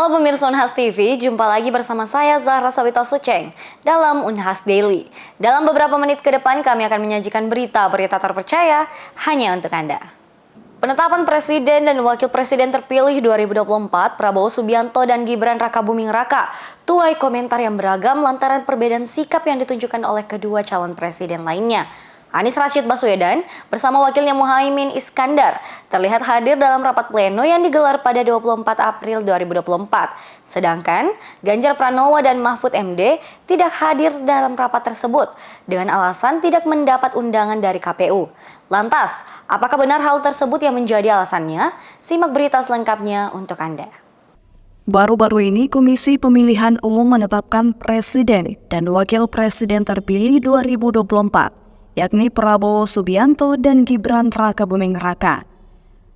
Halo pemirsa Unhas TV, jumpa lagi bersama saya Zahra Sawita Suceng dalam Unhas Daily. Dalam beberapa menit ke depan kami akan menyajikan berita-berita terpercaya hanya untuk Anda. Penetapan Presiden dan Wakil Presiden terpilih 2024, Prabowo Subianto dan Gibran Rakabuming Raka, tuai komentar yang beragam lantaran perbedaan sikap yang ditunjukkan oleh kedua calon presiden lainnya. Anies Rashid Baswedan bersama wakilnya Muhaimin Iskandar terlihat hadir dalam rapat pleno yang digelar pada 24 April 2024. Sedangkan Ganjar Pranowo dan Mahfud MD tidak hadir dalam rapat tersebut dengan alasan tidak mendapat undangan dari KPU. Lantas, apakah benar hal tersebut yang menjadi alasannya? Simak berita selengkapnya untuk Anda. Baru-baru ini Komisi Pemilihan Umum menetapkan Presiden dan Wakil Presiden terpilih 2024. Yakni Prabowo Subianto dan Gibran Rakabuming Raka.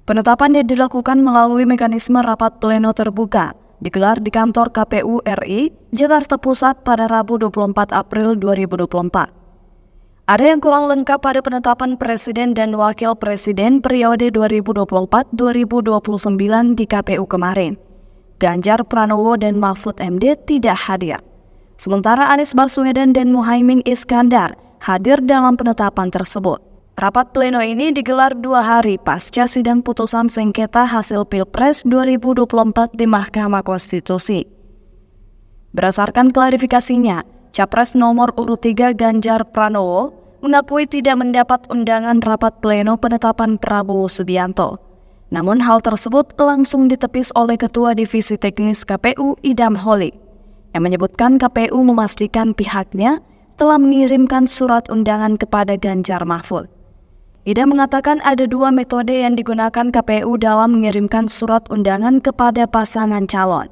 Penetapan dilakukan melalui mekanisme rapat pleno terbuka, digelar di kantor KPU RI, Jakarta Pusat pada Rabu 24 April 2024. Ada yang kurang lengkap pada penetapan Presiden dan Wakil Presiden periode 2024-2029 di KPU kemarin. Ganjar Pranowo dan Mahfud MD tidak hadir. Sementara Anies Baswedan dan Muhaimin Iskandar hadir dalam penetapan tersebut. Rapat pleno ini digelar 2 hari pasca sidang putusan sengketa hasil Pilpres 2024 di Mahkamah Konstitusi. Berdasarkan klarifikasinya, Capres nomor urut 3 Ganjar Pranowo mengakui tidak mendapat undangan rapat pleno penetapan Prabowo Subianto. Namun hal tersebut langsung ditepis oleh Ketua Divisi Teknis KPU Idam Holik, yang menyebutkan KPU memastikan pihaknya telah mengirimkan surat undangan kepada Ganjar Mahfud. Ida mengatakan ada 2 metode yang digunakan KPU dalam mengirimkan surat undangan kepada pasangan calon.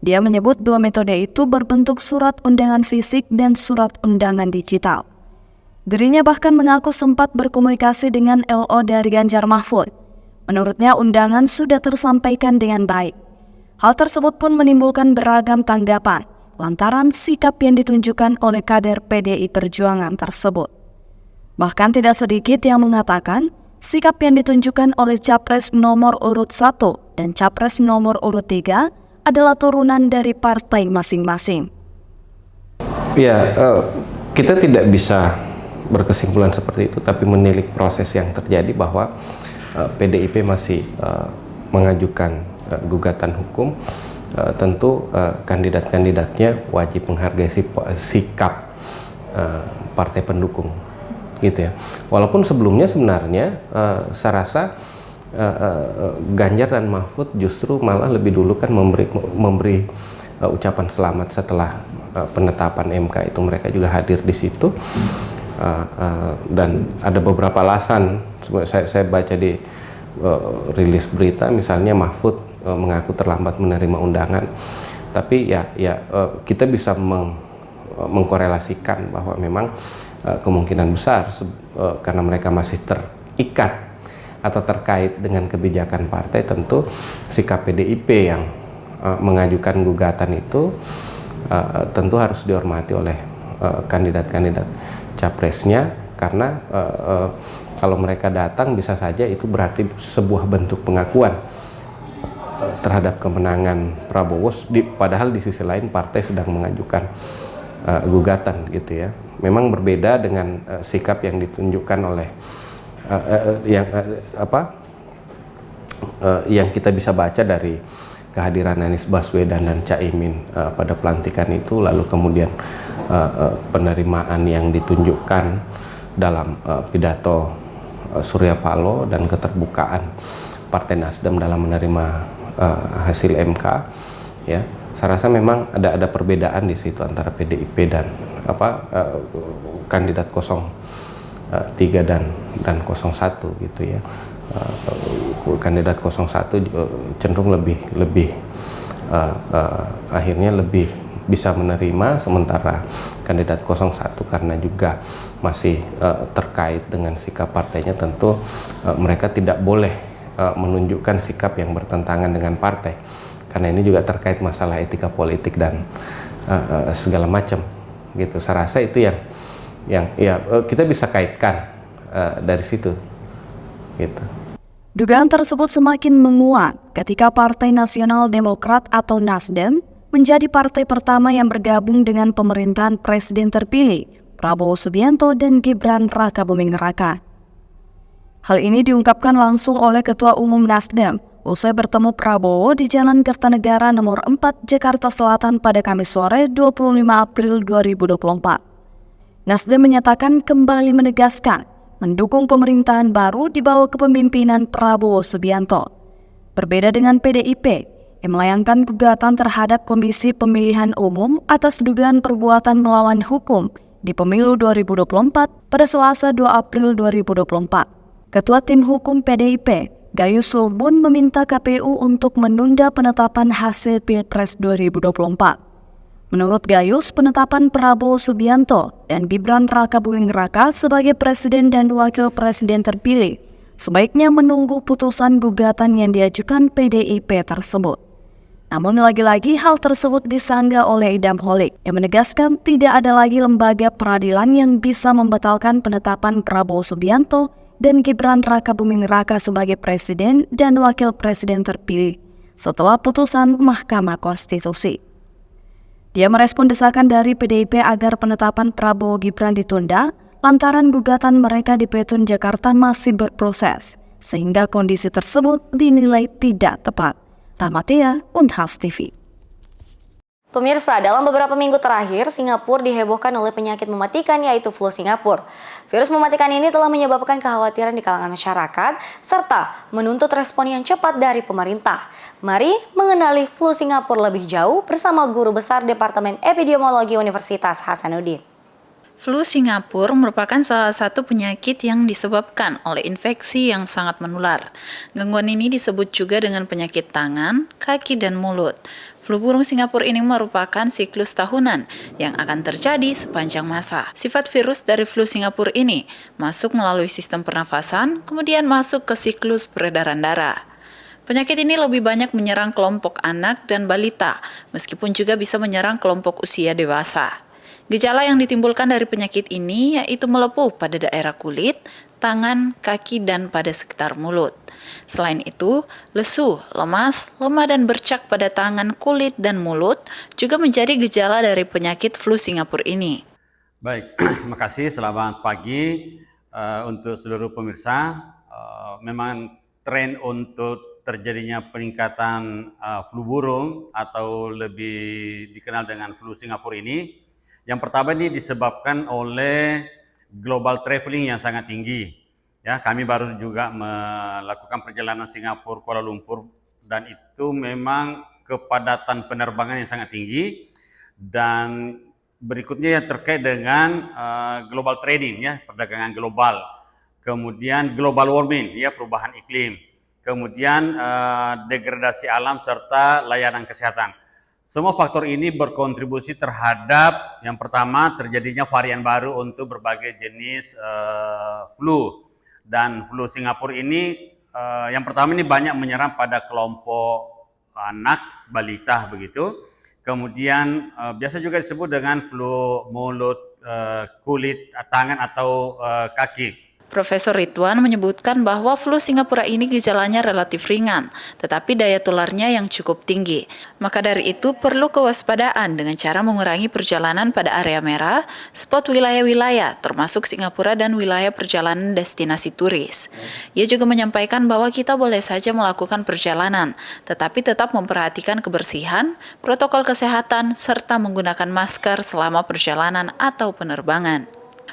Dia menyebut 2 metode itu berbentuk surat undangan fisik dan surat undangan digital. Dirinya bahkan mengaku sempat berkomunikasi dengan LO dari Ganjar Mahfud. Menurutnya undangan sudah tersampaikan dengan baik. Hal tersebut pun menimbulkan beragam tanggapan lantaran sikap yang ditunjukkan oleh kader PDI Perjuangan tersebut. Bahkan tidak sedikit yang mengatakan sikap yang ditunjukkan oleh Capres nomor urut 1 dan Capres nomor urut 3 adalah turunan dari partai masing-masing. Ya, kita tidak bisa berkesimpulan seperti itu, tapi menilik proses yang terjadi bahwa PDIP masih mengajukan gugatan hukum. Tentu kandidat-kandidatnya wajib menghargai sikap partai pendukung, gitu ya. Walaupun sebelumnya sebenarnya saya rasa Ganjar dan Mahfud justru malah lebih dulu kan memberi ucapan selamat setelah penetapan MK itu, mereka juga hadir di situ. Dan ada beberapa alasan, saya baca di rilis berita, misalnya Mahfud mengaku terlambat menerima undangan, tapi kita bisa mengkorelasikan bahwa memang kemungkinan besar karena mereka masih terikat atau terkait dengan kebijakan partai, tentu sikap PDIP yang mengajukan gugatan itu tentu harus dihormati oleh kandidat-kandidat capresnya, karena kalau mereka datang bisa saja itu berarti sebuah bentuk pengakuan terhadap kemenangan Prabowo, padahal di sisi lain partai sedang mengajukan gugatan, gitu ya. Memang berbeda dengan sikap yang ditunjukkan oleh yang kita bisa baca dari kehadiran Anies Baswedan dan Caimin pada pelantikan itu, lalu kemudian penerimaan yang ditunjukkan dalam pidato Surya Paloh dan keterbukaan Partai Nasdem dalam menerima hasil MK, ya. Saya rasa memang ada perbedaan di situ antara PDIP dan kandidat 03 dan 01, gitu ya. Kandidat 01 cenderung lebih akhirnya lebih bisa menerima, sementara kandidat 01 karena juga masih terkait dengan sikap partainya, tentu mereka tidak boleh menunjukkan sikap yang bertentangan dengan partai, karena ini juga terkait masalah etika politik dan segala macam, gitu. Saya rasa itu yang kita bisa kaitkan dari situ, gitu. Dugaan tersebut semakin menguat ketika Partai Nasional Demokrat atau Nasdem menjadi partai pertama yang bergabung dengan pemerintahan Presiden terpilih Prabowo Subianto dan Gibran Rakabuming Raka. Hal ini diungkapkan langsung oleh Ketua Umum Nasdem usai bertemu Prabowo di Jalan Kertanegara nomor 4 Jakarta Selatan pada Kamis sore 25 April 2024. Nasdem menyatakan kembali menegaskan mendukung pemerintahan baru di bawah kepemimpinan Prabowo Subianto. Berbeda dengan PDIP yang melayangkan gugatan terhadap Komisi Pemilihan Umum atas dugaan perbuatan melawan hukum di Pemilu 2024 pada Selasa 2 April 2024. Ketua Tim Hukum PDIP, Gayus Lumbun, meminta KPU untuk menunda penetapan hasil Pilpres 2024. Menurut Gayus, penetapan Prabowo Subianto dan Gibran Rakabuming Raka sebagai presiden dan wakil presiden terpilih sebaiknya menunggu putusan gugatan yang diajukan PDIP tersebut. Namun lagi-lagi hal tersebut disanggah oleh Idam Holik yang menegaskan tidak ada lagi lembaga peradilan yang bisa membatalkan penetapan Prabowo Subianto dan Gibran Rakabuming Raka sebagai presiden dan wakil presiden terpilih setelah putusan Mahkamah Konstitusi. Dia merespon desakan dari PDIP agar penetapan Prabowo Gibran ditunda lantaran gugatan mereka di Petun Jakarta masih berproses, sehingga kondisi tersebut dinilai tidak tepat. Rahmatia, Unhas TV. Pemirsa, dalam beberapa minggu terakhir, Singapura dihebohkan oleh penyakit mematikan yaitu flu Singapura. Virus mematikan ini telah menyebabkan kekhawatiran di kalangan masyarakat, serta menuntut respon yang cepat dari pemerintah. Mari mengenali flu Singapura lebih jauh bersama Guru Besar Departemen Epidemiologi Universitas Hasanuddin. Flu Singapura merupakan salah satu penyakit yang disebabkan oleh infeksi yang sangat menular. Gangguan ini disebut juga dengan penyakit tangan, kaki, dan mulut. Flu burung Singapura ini merupakan siklus tahunan yang akan terjadi sepanjang masa. Sifat virus dari flu Singapura ini masuk melalui sistem pernafasan, kemudian masuk ke siklus peredaran darah. Penyakit ini lebih banyak menyerang kelompok anak dan balita, meskipun juga bisa menyerang kelompok usia dewasa. Gejala yang ditimbulkan dari penyakit ini yaitu melepuh pada daerah kulit, tangan, kaki, dan pada sekitar mulut. Selain itu, lesu, lemas, lemah, dan bercak pada tangan, kulit, dan mulut juga menjadi gejala dari penyakit flu Singapura ini. Baik, terima kasih. Selamat pagi untuk seluruh pemirsa. Memang tren untuk terjadinya peningkatan flu burung atau lebih dikenal dengan flu Singapura ini, yang pertama ini disebabkan oleh global traveling yang sangat tinggi. Ya, kami baru juga melakukan perjalanan Singapura Kuala Lumpur dan itu memang kepadatan penerbangan yang sangat tinggi. Dan berikutnya yang terkait dengan global trading, ya, perdagangan global. Kemudian global warming, ya, perubahan iklim. Kemudian degradasi alam serta layanan kesehatan. Semua faktor ini berkontribusi terhadap yang pertama terjadinya varian baru untuk berbagai jenis flu. Dan flu Singapura ini yang pertama ini banyak menyerang pada kelompok anak, balita begitu. Kemudian biasa juga disebut dengan flu mulut, kulit, tangan atau kaki. Profesor Ridwan menyebutkan bahwa flu Singapura ini gejalanya relatif ringan, tetapi daya tularnya yang cukup tinggi. Maka dari itu perlu kewaspadaan dengan cara mengurangi perjalanan pada area merah, spot wilayah-wilayah termasuk Singapura dan wilayah perjalanan destinasi turis. Ia juga menyampaikan bahwa kita boleh saja melakukan perjalanan, tetapi tetap memperhatikan kebersihan, protokol kesehatan, serta menggunakan masker selama perjalanan atau penerbangan.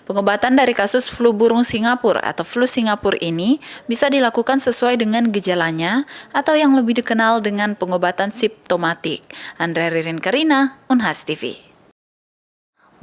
Pengobatan dari kasus flu burung Singapura atau flu Singapura ini bisa dilakukan sesuai dengan gejalanya atau yang lebih dikenal dengan pengobatan simptomatik. Andrea Ririn Karina, Unhas TV.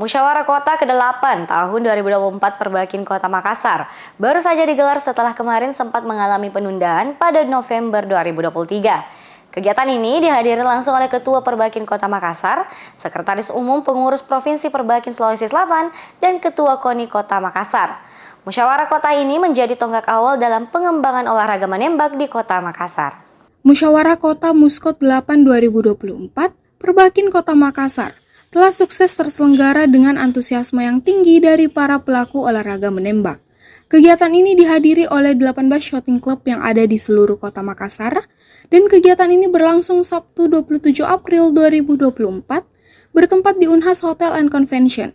Musyawarah Kota ke-8 tahun 2024 Perbakin Kota Makassar baru saja digelar setelah kemarin sempat mengalami penundaan pada November 2023. Kegiatan ini dihadiri langsung oleh Ketua Perbakin Kota Makassar, Sekretaris Umum Pengurus Provinsi Perbakin Sulawesi Selatan, dan Ketua KONI Kota Makassar. Musyawarah Kota ini menjadi tonggak awal dalam pengembangan olahraga menembak di Kota Makassar. Musyawarah Kota Muskot 8 2024 Perbakin Kota Makassar telah sukses terselenggara dengan antusiasme yang tinggi dari para pelaku olahraga menembak. Kegiatan ini dihadiri oleh 18 shooting club yang ada di seluruh kota Makassar, dan kegiatan ini berlangsung Sabtu 27 April 2024 bertempat di Unhas Hotel and Convention.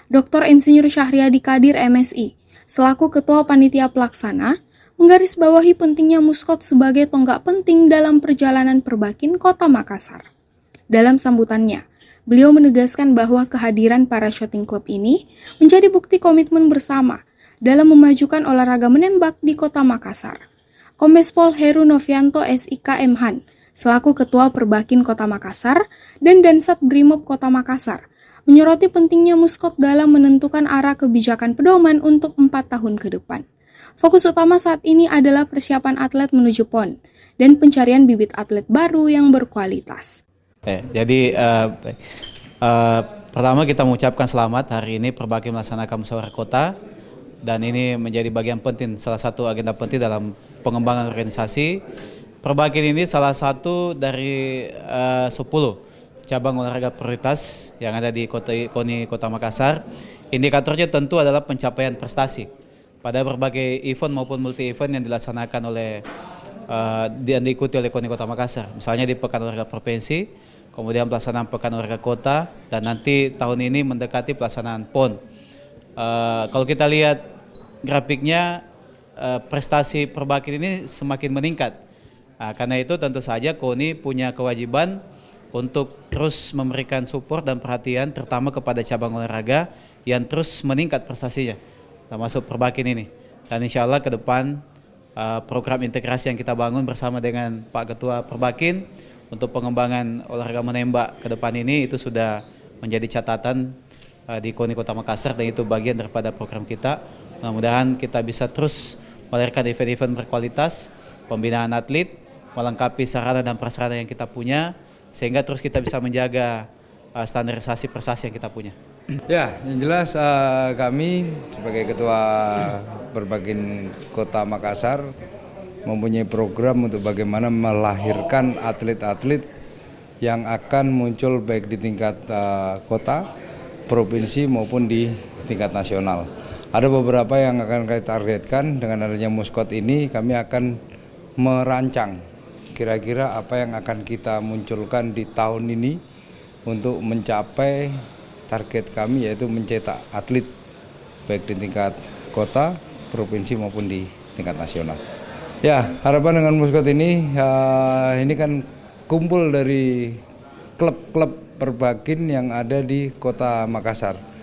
Dr. Insinyur Syahriadi Kadir MSI, selaku Ketua Panitia Pelaksana, menggarisbawahi pentingnya muskot sebagai tonggak penting dalam perjalanan perbakin kota Makassar. Dalam sambutannya, beliau menegaskan bahwa kehadiran para shooting club ini menjadi bukti komitmen bersama dalam memajukan olahraga menembak di kota Makassar. Kombes Pol Heru Novianto SIK Mhan, selaku Ketua Perbakin Kota Makassar dan Dansat Brimob Kota Makassar, menyoroti pentingnya muskot dalam menentukan arah kebijakan pedoman untuk 4 tahun ke depan. Fokus utama saat ini adalah persiapan atlet menuju PON dan pencarian bibit atlet baru yang berkualitas. Pertama kita mengucapkan selamat hari ini Perbakin melaksanakan musyawarah kota, dan ini menjadi bagian penting, salah satu agenda penting dalam pengembangan organisasi. Perbakin ini salah satu dari 10 cabang olahraga prioritas yang ada di KONI Kota Makassar. Indikatornya tentu adalah pencapaian prestasi pada berbagai event maupun multi event yang dilaksanakan oleh dan diikuti oleh KONI Kota Makassar. Misalnya di Pekan Olahraga Provinsi, kemudian pelaksanaan Pekan Olahraga Kota, dan nanti tahun ini mendekati pelaksanaan PON. Kalau kita lihat grafiknya, prestasi Perbakin ini semakin meningkat. Karena itu tentu saja KONI punya kewajiban untuk terus memberikan support dan perhatian terutama kepada cabang olahraga yang terus meningkat prestasinya, termasuk Perbakin ini. Dan insya Allah ke depan program integrasi yang kita bangun bersama dengan Pak Ketua Perbakin untuk pengembangan olahraga menembak ke depan ini itu sudah menjadi catatan di KONI Kota Makassar, dan itu bagian daripada program kita. Mudah-mudahan kita bisa terus melahirkan event-event berkualitas, pembinaan atlet, melengkapi sarana dan prasarana yang kita punya, sehingga terus kita bisa menjaga standarisasi prestasi yang kita punya. Ya, yang jelas kami sebagai Ketua Perbakin Kota Makassar mempunyai program untuk bagaimana melahirkan atlet-atlet yang akan muncul baik di tingkat kota, provinsi maupun di tingkat nasional. Ada beberapa yang akan kita targetkan. Dengan adanya muskot ini kami akan merancang kira-kira apa yang akan kita munculkan di tahun ini untuk mencapai target kami, yaitu mencetak atlet baik di tingkat kota, provinsi maupun di tingkat nasional. Ya, harapan dengan muskot ini kan kumpul dari klub-klub Perbakin yang ada di Kota Makassar.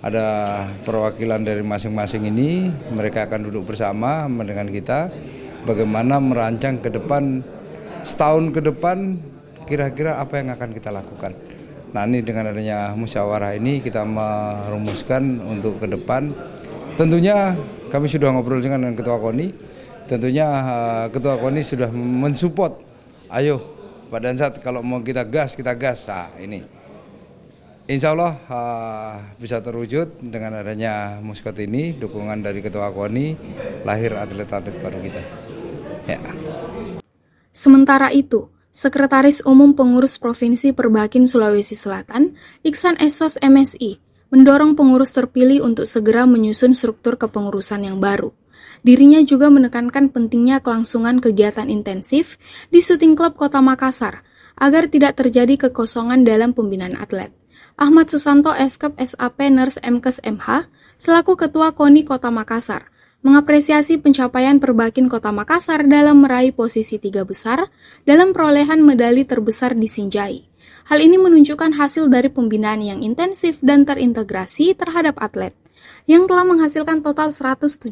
Ada perwakilan dari masing-masing ini, mereka akan duduk bersama dengan kita bagaimana merancang ke depan, setahun ke depan kira-kira apa yang akan kita lakukan. Nah, ini dengan adanya musyawarah ini kita merumuskan untuk ke depan. Tentunya kami sudah ngobrol dengan Ketua KONI. Tentunya Ketua KONI sudah mensupport. Ayo Pak Dansat, kalau mau kita gas, kita gas. Nah, ini insya Allah bisa terwujud dengan adanya muskot ini, dukungan dari Ketua KONI, lahir atlet-atlet baru kita. Ya. Sementara itu, Sekretaris Umum Pengurus Provinsi Perbakin Sulawesi Selatan, Iksan Esos MSI, mendorong pengurus terpilih untuk segera menyusun struktur kepengurusan yang baru. Dirinya juga menekankan pentingnya kelangsungan kegiatan intensif di Shooting Club Kota Makassar agar tidak terjadi kekosongan dalam pembinaan atlet. Ahmad Susanto Eskep SAP Ners Mkes MH, selaku Ketua KONI Kota Makassar, mengapresiasi pencapaian Perbakin Kota Makassar dalam meraih posisi 3 besar dalam perolehan medali terbesar di Sinjai. Hal ini menunjukkan hasil dari pembinaan yang intensif dan terintegrasi terhadap atlet, yang telah menghasilkan total 177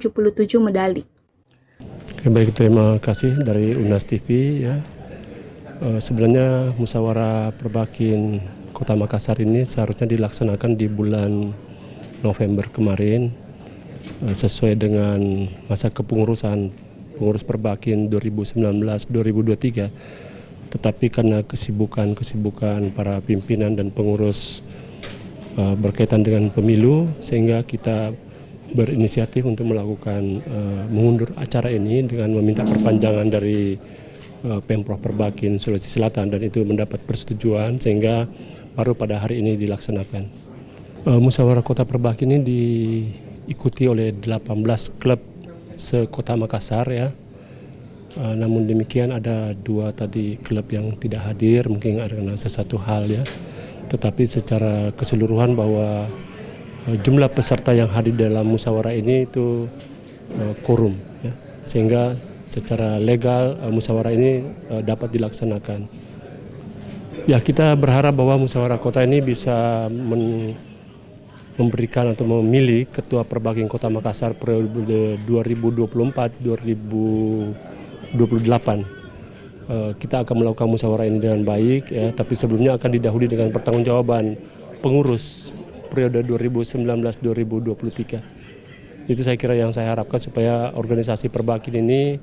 medali. Baik, terima kasih dari Unas TV. Ya. Sebenarnya musyawarah Perbakin Kota Makassar ini seharusnya dilaksanakan di bulan November kemarin, sesuai dengan masa kepengurusan pengurus Perbakin 2019-2023. Tetapi karena kesibukan para pimpinan dan pengurus berkaitan dengan pemilu, sehingga kita berinisiatif untuk melakukan mengundur acara ini dengan meminta perpanjangan dari Pemprov Perbakin Sulawesi Selatan, dan itu mendapat persetujuan sehingga baru pada hari ini dilaksanakan. Musyawarah Kota Perbakin ini diikuti oleh 18 klub sekota Makassar ya. Namun demikian ada 2 tadi klub yang tidak hadir, mungkin ada karena sesuatu hal ya. Tetapi secara keseluruhan bahwa jumlah peserta yang hadir dalam musyawarah ini itu quorum ya. Sehingga secara legal musyawarah ini dapat dilaksanakan. Ya, kita berharap bahwa musyawarah kota ini bisa memberikan atau memilih ketua Perbakin Kota Makassar periode 2024-2028. Kita akan melakukan musyawarah ini dengan baik ya, tapi sebelumnya akan didahului dengan pertanggungjawaban pengurus periode 2019-2023. Itu saya kira yang saya harapkan supaya organisasi Perbakin ini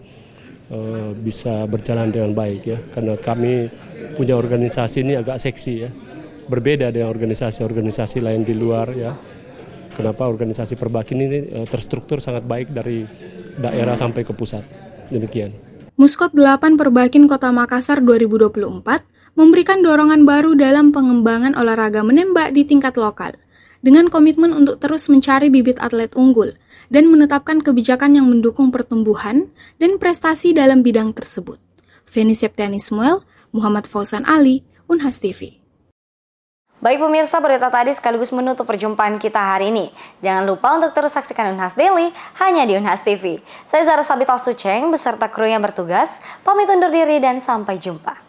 bisa berjalan dengan baik ya, karena kami punya organisasi ini agak seksi ya, berbeda dengan organisasi-organisasi lain di luar ya. Kenapa organisasi Perbakin ini terstruktur sangat baik dari daerah sampai ke pusat. Demikian. Muskot 8 Perbakin Kota Makassar 2024 memberikan dorongan baru dalam pengembangan olahraga menembak di tingkat lokal, dengan komitmen untuk terus mencari bibit atlet unggul dan menetapkan kebijakan yang mendukung pertumbuhan dan prestasi dalam bidang tersebut. Feni Septiani Ismail, Muhammad Fauzan Ali, Unhas TV. Baik pemirsa, berita tadi sekaligus menutup perjumpaan kita hari ini. Jangan lupa untuk terus saksikan Unhas Daily hanya di Unhas TV. Saya Zahra Sabita Suceng beserta kru yang bertugas, pamit undur diri dan sampai jumpa.